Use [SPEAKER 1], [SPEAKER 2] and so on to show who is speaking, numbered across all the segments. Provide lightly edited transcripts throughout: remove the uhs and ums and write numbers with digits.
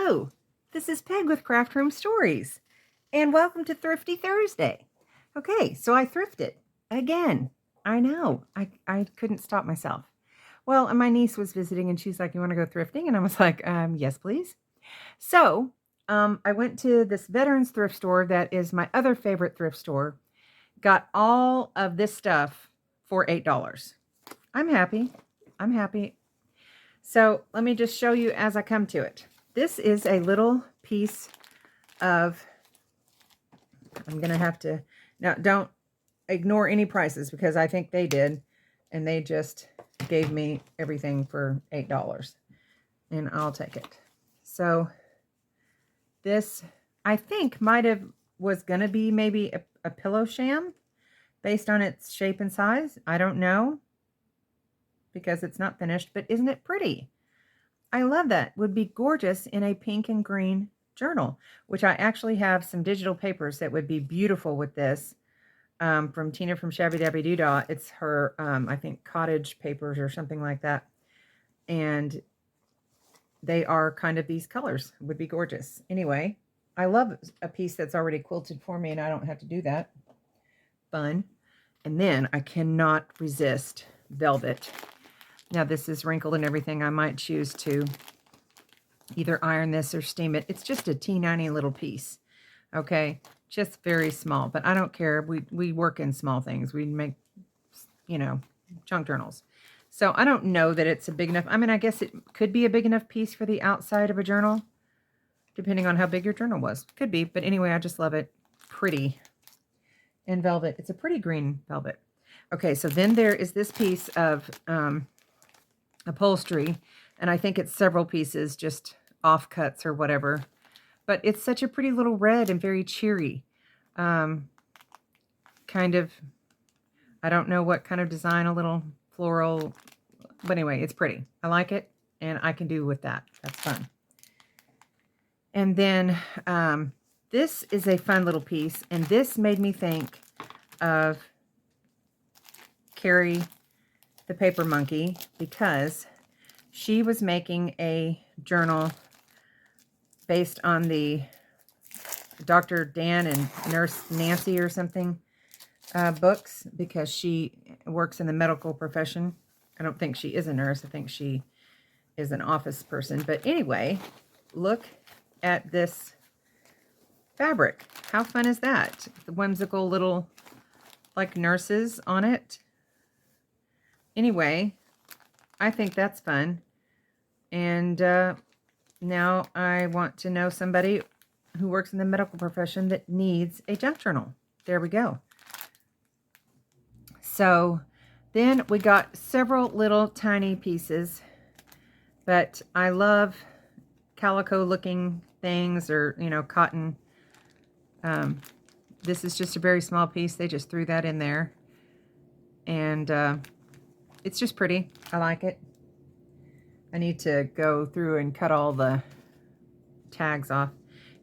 [SPEAKER 1] Hello, this is Peg with Craft Room Stories, and welcome to Thrifty Thursday. Okay, so I thrifted again. I know, I couldn't stop myself. Well, and my niece was visiting, and she's like, "You want to go thrifting?" And I was like, "Yes, please." So, I went to this veterans thrift store that is my other favorite thrift store. Got all of this stuff for $8. I'm happy. I'm happy. So let me just show you as I come to it. This is a little piece of, I'm going to have to, now don't ignore any prices because I think they did. And they just gave me everything for $8. And I'll take it. So this, I think was going to be maybe a pillow sham based on its shape and size. I don't know because it's not finished, but isn't it pretty? I love that. Would be gorgeous in a pink and green journal, which I actually have some digital papers that would be beautiful with this from Tina from Shabby Dabby Doodah. It's her, I think, cottage papers or something like that. And they are kind of these colors. Would be gorgeous. Anyway, I love a piece that's already quilted for me and I don't have to do that. Fun. And then I cannot resist velvet. Now this is wrinkled and everything. I might choose to either iron this or steam it. It's just a teeny little piece. Okay. Just very small, but I don't care. We work in small things. We make, junk journals. So I don't know that it's a big enough. I mean, I guess it could be a big enough piece for the outside of a journal, depending on how big your journal was. Could be, but anyway, I just love it. Pretty. And velvet. It's a pretty green velvet. Okay, so then there is this piece of upholstery, and I think it's several pieces, just offcuts or whatever. But it's such a pretty little red and very cheery. Kind of, I don't know what kind of design, a little floral. But anyway, it's pretty. I like it, and I can do with that. That's fun. And then this is a fun little piece, and this made me think of Carrie the Paper Monkey because she was making a journal based on the Dr. Dan and Nurse Nancy or something books because she works in the medical profession. I don't think she is a nurse. I think she is an office person. But anyway, look at this fabric. How fun is that? The whimsical little, like, nurses on it. Anyway, I think that's fun. And now I want to know somebody who works in the medical profession that needs a junk journal. There we go. So then we got several little tiny pieces, but I love calico looking things or, cotton. This is just a very small piece. They just threw that in there. And it's just pretty. I like it. I need to go through and cut all the tags off.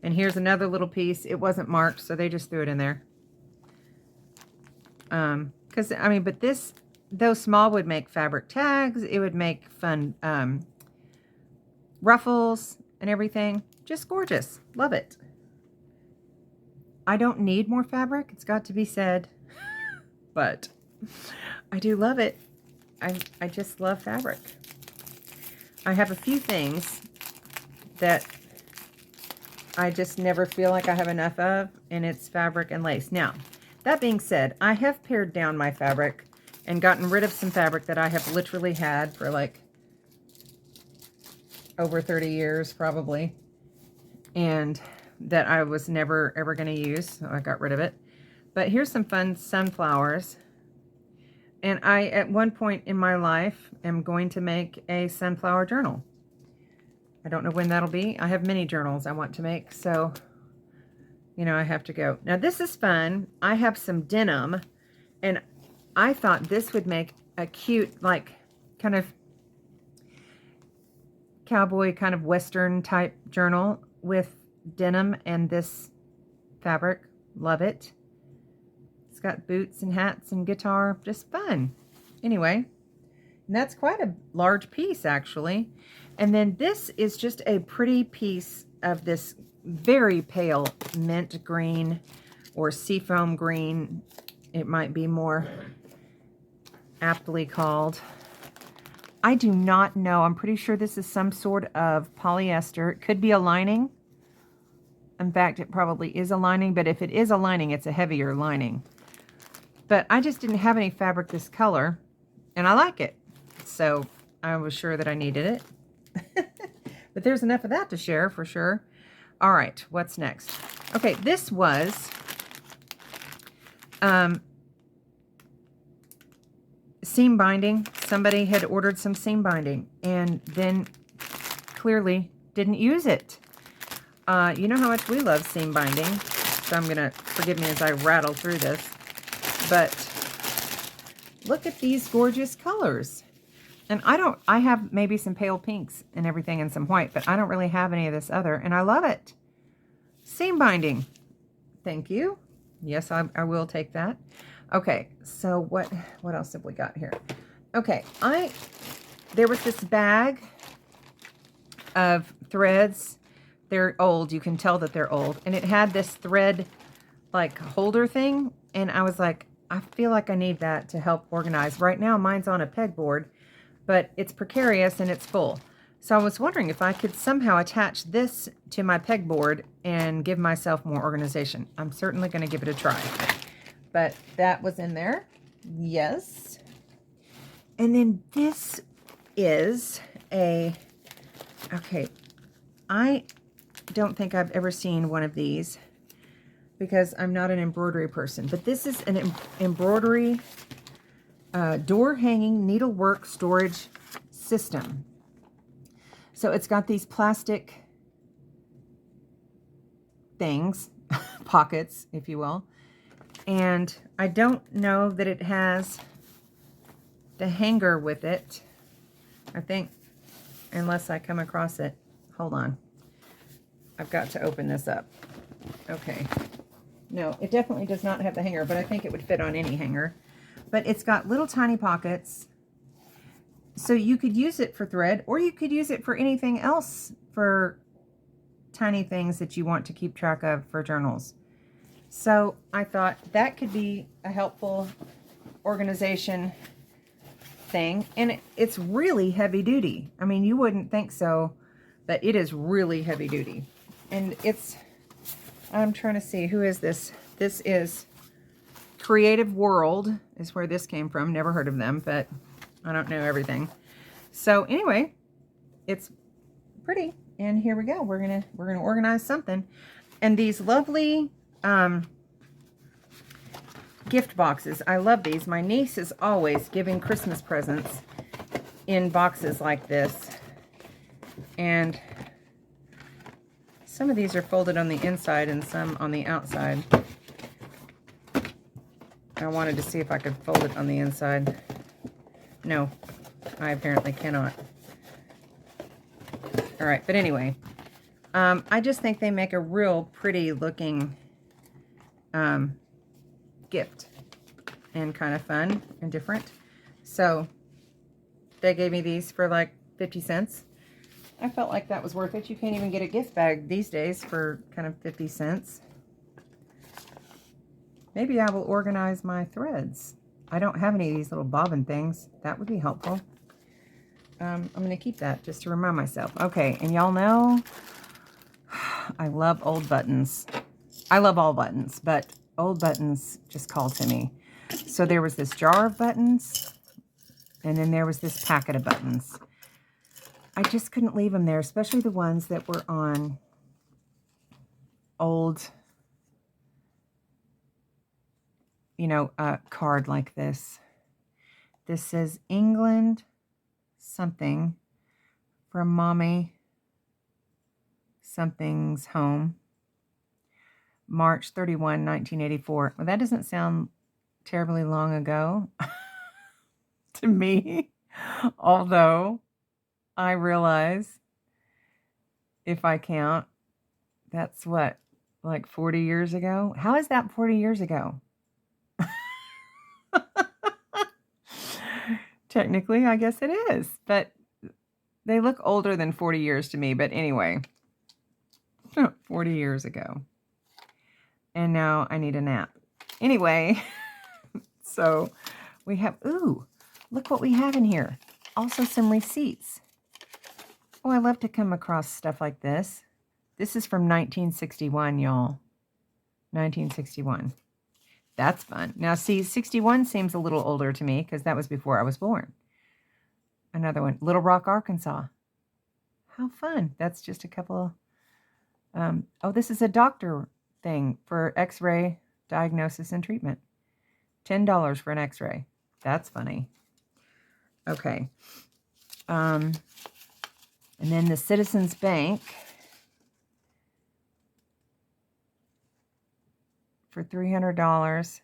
[SPEAKER 1] And here's another little piece. It wasn't marked, so they just threw it in there. But this, though small, would make fabric tags. It would make fun ruffles and everything. Just gorgeous. Love it. I don't need more fabric. It's got to be said. But I do love it. I just love fabric. I have a few things that I just never feel like I have enough of, and it's fabric and lace. Now, that being said, I have pared down my fabric and gotten rid of some fabric that I have literally had for like over 30 years probably, and that I was never ever going to use, so I got rid of it. But here's some fun sunflowers. And I, at one point in my life, am going to make a sunflower journal. I don't know when that'll be. I have many journals I want to make, so, I have to go. Now, this is fun. I have some denim, and I thought this would make a cute, like, kind of cowboy, kind of Western type journal with denim and this fabric. Love it. It's got boots and hats and guitar. Just fun. Anyway, and that's quite a large piece, actually. And then this is just a pretty piece of this very pale mint green or seafoam green. It might be more aptly called. I do not know. I'm pretty sure this is some sort of polyester. It could be a lining. In fact, it probably is a lining, but if it is a lining, it's a heavier lining. But I just didn't have any fabric this color, and I like it. So I was sure that I needed it. But there's enough of that to share for sure. All right, what's next? Okay, this was seam binding. Somebody had ordered some seam binding and then clearly didn't use it. You know how much we love seam binding, so I'm gonna, forgive me as I rattle through this, but look at these gorgeous colors. And I have maybe some pale pinks and everything and some white, but I don't really have any of this other, and I love it. Seam binding. Thank you. Yes, I will take that. Okay, so what else have we got here? Okay, there was this bag of threads. They're old. You can tell that they're old. And it had this thread like holder thing, and I was like, I feel like I need that to help organize. Right now mine's on a pegboard, but it's precarious and it's full. So I was wondering if I could somehow attach this to my pegboard and give myself more organization. I'm certainly going to give it a try. But that was in there. Yes. And then this is okay, I don't think I've ever seen one of these because I'm not an embroidery person, but this is an embroidery door hanging needlework storage system. So it's got these plastic things, pockets, if you will. And I don't know that it has the hanger with it. I think, unless I come across it. Hold on. I've got to open this up. Okay. No, it definitely does not have the hanger, but I think it would fit on any hanger. But it's got little tiny pockets. So you could use it for thread, or you could use it for anything else, for tiny things that you want to keep track of for journals. So I thought that could be a helpful organization thing. And it's really heavy duty. I mean, you wouldn't think so, but it is really heavy duty. And I'm trying to see, who is this? This is Creative World is where this came from. Never heard of them, but I don't know everything. So anyway, it's pretty. And here we go. We're gonna organize something. And these lovely gift boxes. I love these. My niece is always giving Christmas presents in boxes like this. And some of these are folded on the inside and some on the outside. I wanted to see if I could fold it on the inside. No, I apparently cannot. All right, but anyway, I just think they make a real pretty looking gift and kind of fun and different. So they gave me these for like 50 cents. I felt like that was worth it. You can't even get a gift bag these days for kind of 50 cents. Maybe I will organize my threads. I don't have any of these little bobbin things. That would be helpful. I'm going to keep that just to remind myself. Okay, and y'all know I love old buttons. I love all buttons, but old buttons just call to me. So there was this jar of buttons, and then there was this packet of buttons. I just couldn't leave them there, especially the ones that were on old, you know, card like this. This says England something from Mommy something's home. March 31, 1984. Well, that doesn't sound terribly long ago to me, although I realize if I count, that's what, like 40 years ago? How is that 40 years ago? Technically, I guess it is, but They look older than 40 years to me, but anyway, 40 years ago. And now I need a nap. Anyway, so we have, ooh, look what we have in here. Also some receipts. Oh, I love to come across stuff like this. This is from 1961, y'all. 1961. That's fun. Now, see, 61 seems a little older to me because that was before I was born. Another one, Little Rock, Arkansas. How fun. That's just a couple. Oh, this is a doctor thing for x-ray diagnosis and treatment. $10 for an x-ray. That's funny. Okay. And then the Citizens Bank for $300.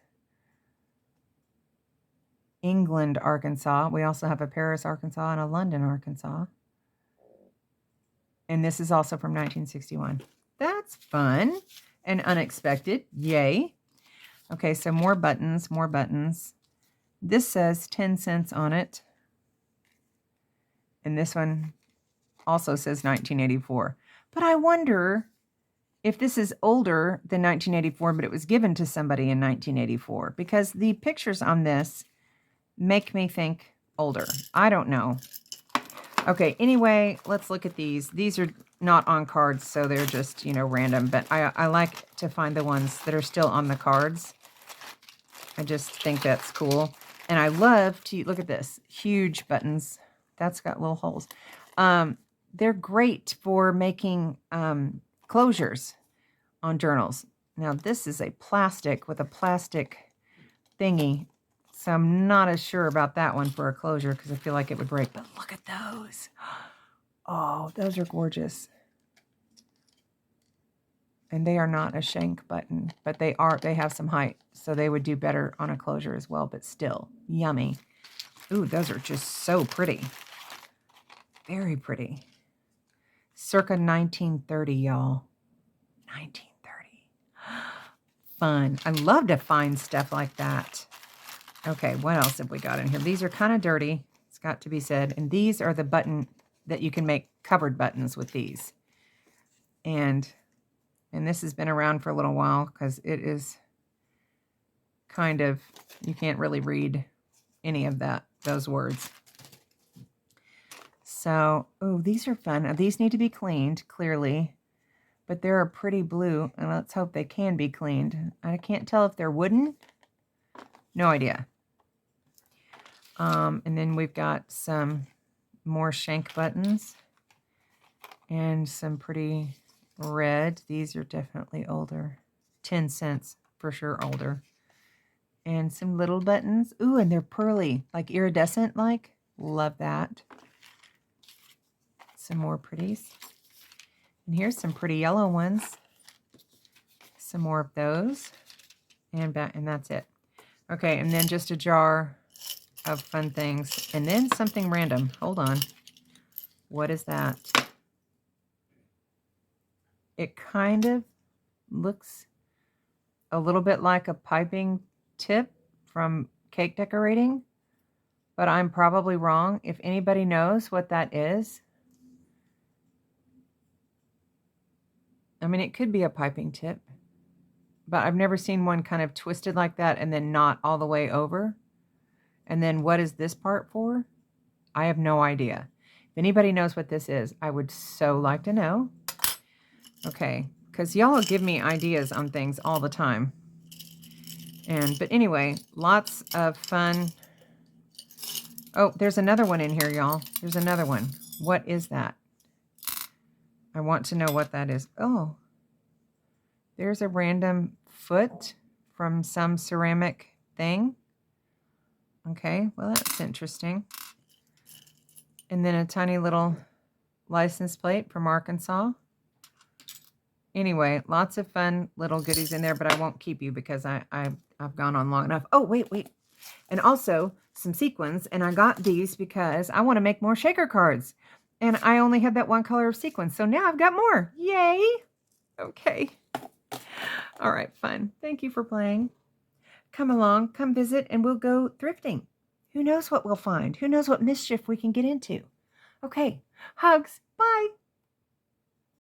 [SPEAKER 1] England, Arkansas. We also have a Paris, Arkansas, and a London, Arkansas. And this is also from 1961. That's fun and unexpected. Yay. Okay, so more buttons, more buttons. This says 10 cents on it. And this one also says 1984. But I wonder if this is older than 1984, but it was given to somebody in 1984, because the pictures on this make me think older. I don't know. Okay, anyway, let's look at these. These are not on cards, so they're just, you know, random. But I like to find the ones that are still on the cards. I just think that's cool. And I love to, look at this, huge buttons. That's got little holes. They're great for making closures on journals. Now, this is a plastic with a plastic thingy. So I'm not as sure about that one for a closure because I feel like it would break. But look at those. Oh, those are gorgeous. And they are not a shank button, but they have some height. So they would do better on a closure as well, but still yummy. Ooh, those are just so pretty. Very pretty. Circa 1930, y'all. 1930. Fun. I love to find stuff like that. Okay, what else have we got in here? These are kind of dirty. It's got to be said. And these are the button that you can make covered buttons with these. And this has been around for a little while because it is kind of, you can't really read any of those words. So, oh, these are fun. Now, these need to be cleaned, clearly. But they're a pretty blue, and let's hope they can be cleaned. I can't tell if they're wooden. No idea. And then we've got some more shank buttons. And some pretty red. These are definitely older. 10 cents for sure older. And some little buttons. Ooh, and they're pearly, like iridescent like. Love that. Some more pretties. And here's some pretty yellow ones. Some more of those. And that's it. Okay, and then just a jar of fun things. And then something random. Hold on. What is that? It kind of looks a little bit like a piping tip from cake decorating, but I'm probably wrong. If anybody knows what that is, I mean, it could be a piping tip, but I've never seen one kind of twisted like that and then not all the way over. And then what is this part for? I have no idea. If anybody knows what this is, I would so like to know. Okay, because y'all give me ideas on things all the time. But anyway, lots of fun. Oh, there's another one in here, y'all. There's another one. What is that? I want to know what that is. Oh, there's a random foot from some ceramic thing. Okay, well, that's interesting. And then a tiny little license plate from Arkansas. Anyway, lots of fun little goodies in there, but I won't keep you because I've gone on long enough. Oh, wait. And also some sequins. And I got these because I want to make more shaker cards. And I only had that one color of sequins. So now I've got more. Yay. Okay. All right, fun. Thank you for playing. Come along, come visit, and we'll go thrifting. Who knows what we'll find? Who knows what mischief we can get into? Okay, Hugs. Bye.